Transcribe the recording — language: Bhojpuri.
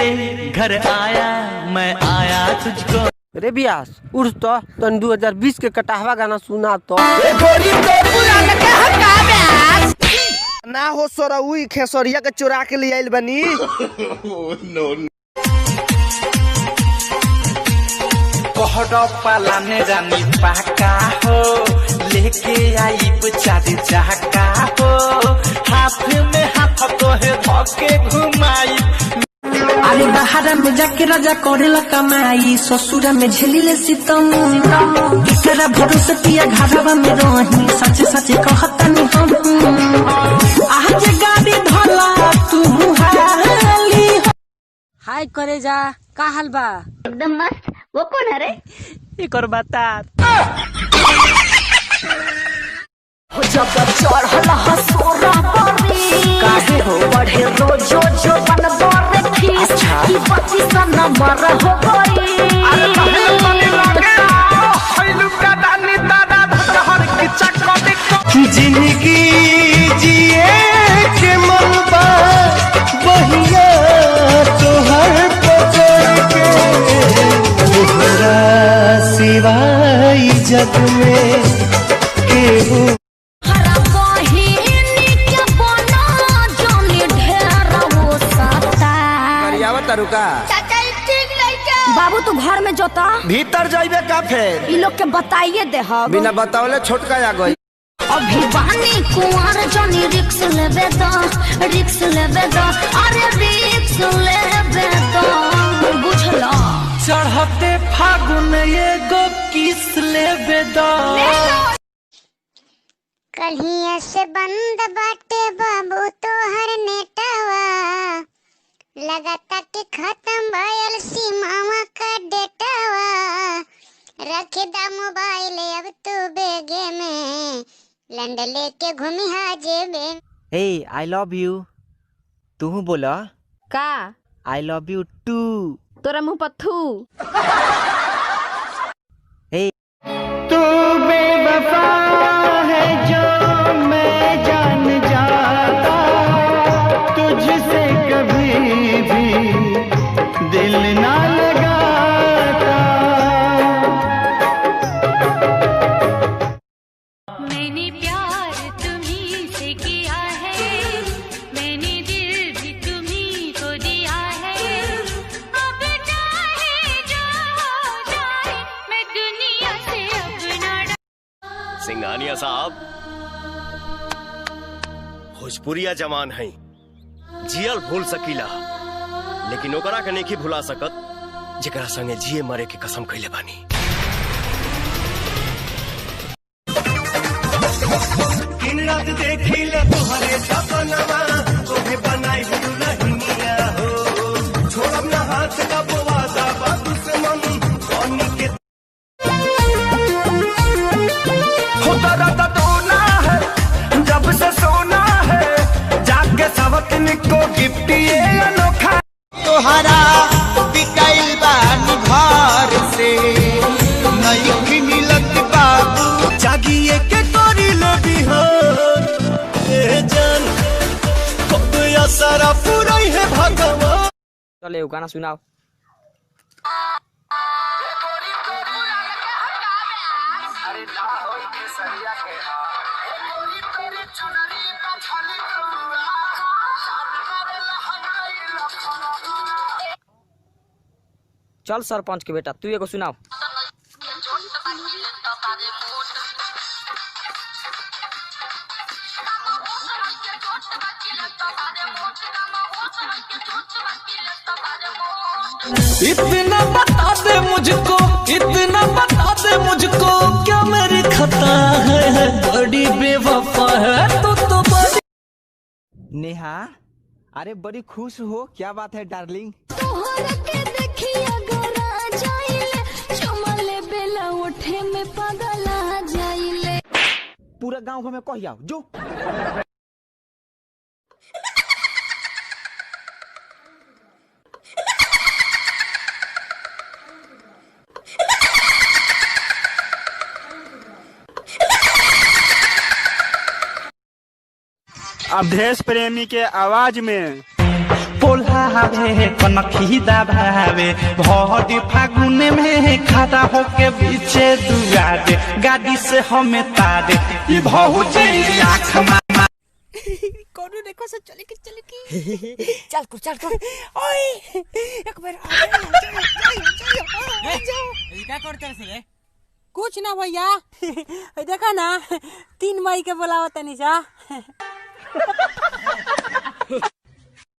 तेरे घर आया मैं आया तुझको। रे बियास उठ तो तन 2020 के कटाहवा गाना सुना तो ना हो सोरउई खेसरिया के चुरा के ले आइल बनी। कोहरा पालाने रानी पाका हो लेके आई बेचारी चाका हो हाथ में हाथ तो है धोके घुमाई। अरे बाहर में जाके राजा करेला कमाई ससुरा में झेलिले सितम तेरा भरोसे पिया घरवा में रही सच सच कहतनी हम आज गाड़ी धला तू हाली। हाय करे जा का हाल बा? एकदम मस्त। वो कौन है रे? एक और बता जब चढ़ल हसोरा बरी काहे हो बढ़े रोजो जो बनबरे खीस की बत्ती सा नंबर हो गई। अरे पहले पानी लगे हइलु का दानी दादा धर की चक्कर देखो जिंदगी जिए के मन बा बहिया तोहर पकड़ के तोहरा सिवाय जग में केहू रुका बाबू तू घर में जोता भीतर जाइबे का फेर इ लोग के बताइए दे हम बिना बतावले छोटका आ गई। अभी बानी कुंवर जनी रिक्स लेबे दो अरे रिक्स लेबे दो बुझलो। चढ़ते फागुन एगो किस लेबे दो। कलिया से बंद बाटे बाबू तोहर नेटवा लगाता के खत्म भयल सीमावा का डेटावा रखे दा मोबाइल अब तू बेगे में लंड लेके घूमी हाजेबे। ए आई लव यू तू बोला का आई लव यू टू तोरा मुंह पर थू। तू बेवफा है जो मैं जान जाता तुझसे कभी भी दिल ना लगाता। मैंने प्यार तुम्ही से किया है मैंने दिल भी तुम्ही को दिया है अब चाहे जो हो जाए मैं दुनिया से अपना। सिंघानिया साहब भोजपुरिया जमान है जियल भूल सकीला लेकिन ओकरा के नहीं भुला सकत जेकरा संगे जिए मरे के कसम खइले बानी। दिन रात देखी ले तुहरे सपनवा तोहे बनाई दुल्हनिया हो छोड़ब ना हाथ का वादा बा दुश्मन कौनी के खुदा दादा टोना है जब से सोना है जाके सवतन को गिफ्ट ये अनोखा तोहरा बिकाइल बानी घर से नहीं मिलत बाबू जागिए के करी ले बिहार ए जान कब असरा पूरा है भगवान। चले वो गाना सुनाओ। चल सरपंच के बेटा तू एगो सुनाओ। इतना बता दे मुझको इतना बता दे मुझको क्या मेरी खता है बड़ी बेवफा है तो बड़ी। नेहा अरे बड़ी खुश हो क्या बात है डार्लिंग? पूरा गांव में कहिया जो अब देश प्रेमी के आवाज में बोला बोलावे कनखी दबावे भौरी फागुन में खड़ा होके पीछे दुआरे गाड़ी से हमें तारे ई भौजी आँख मामा कौनो देखो से चले की चल को ओए एक बार क्या करते रे कुछ ना भैया देखा ना 3 मई के बुलावत तनी सा